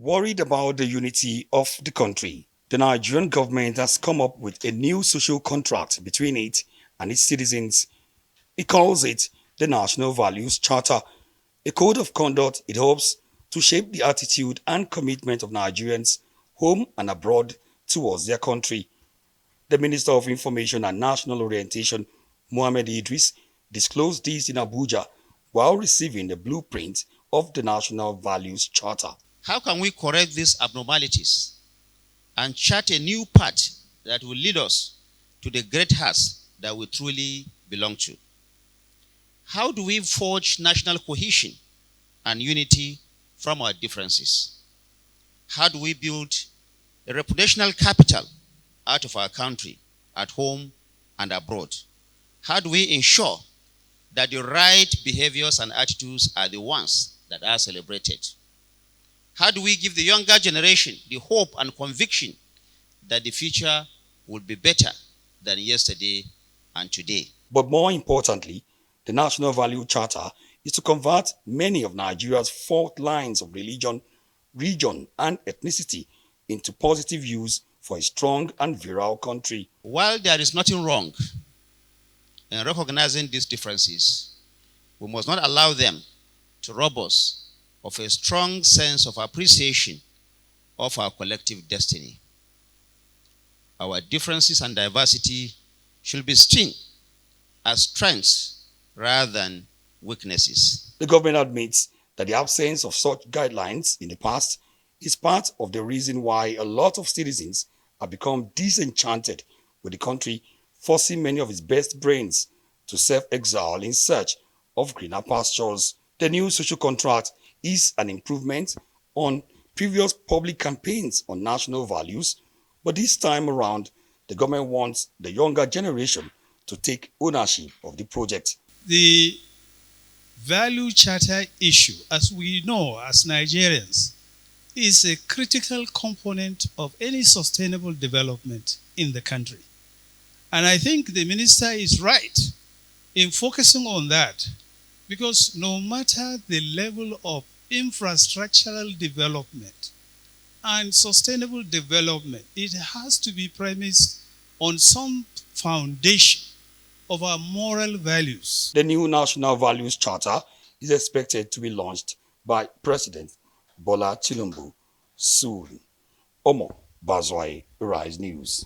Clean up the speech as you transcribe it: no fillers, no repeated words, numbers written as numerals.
Worried about the unity of the country, the Nigerian government has come up with a new social contract between it and its citizens. It calls it the National Values Charter, a code of conduct it hopes to shape the attitude and commitment of Nigerians, home and abroad, towards their country. The Minister of Information and National Orientation, Mohammed Idris, disclosed this in Abuja while receiving the blueprint of the National Values Charter. How can we correct these abnormalities and chart a new path that will lead us to the great heights that we truly belong to? How do we forge national cohesion and unity from our differences? How do we build a reputational capital out of our country, at home and abroad? How do we ensure that the right behaviors and attitudes are the ones that are celebrated? How do we give the younger generation the hope and conviction that the future will be better than yesterday and today? But more importantly, the National Value Charter is to convert many of Nigeria's fault lines of religion, region, and ethnicity into positive use for a strong and virile country. While there is nothing wrong in recognizing these differences, we must not allow them to rob us of a strong sense of appreciation of our collective destiny. Our differences and diversity should be seen as strengths rather than weaknesses. The government admits that the absence of such guidelines in the past is part of the reason why a lot of citizens have become disenchanted with the country, forcing many of its best brains to self-exile in search of greener pastures. The new social contract is an improvement on previous public campaigns on national values, but this time around, the government wants the younger generation to take ownership of the project. The value charter issue, as we know as Nigerians, is a critical component of any sustainable development in the country. And I think the minister is right in focusing on that, because no matter the level of infrastructural development and sustainable development, it has to be premised on some foundation of our moral values. The new National Values Charter is expected to be launched by President Bola Tinubu soon. Omo Bazwai, Rise News.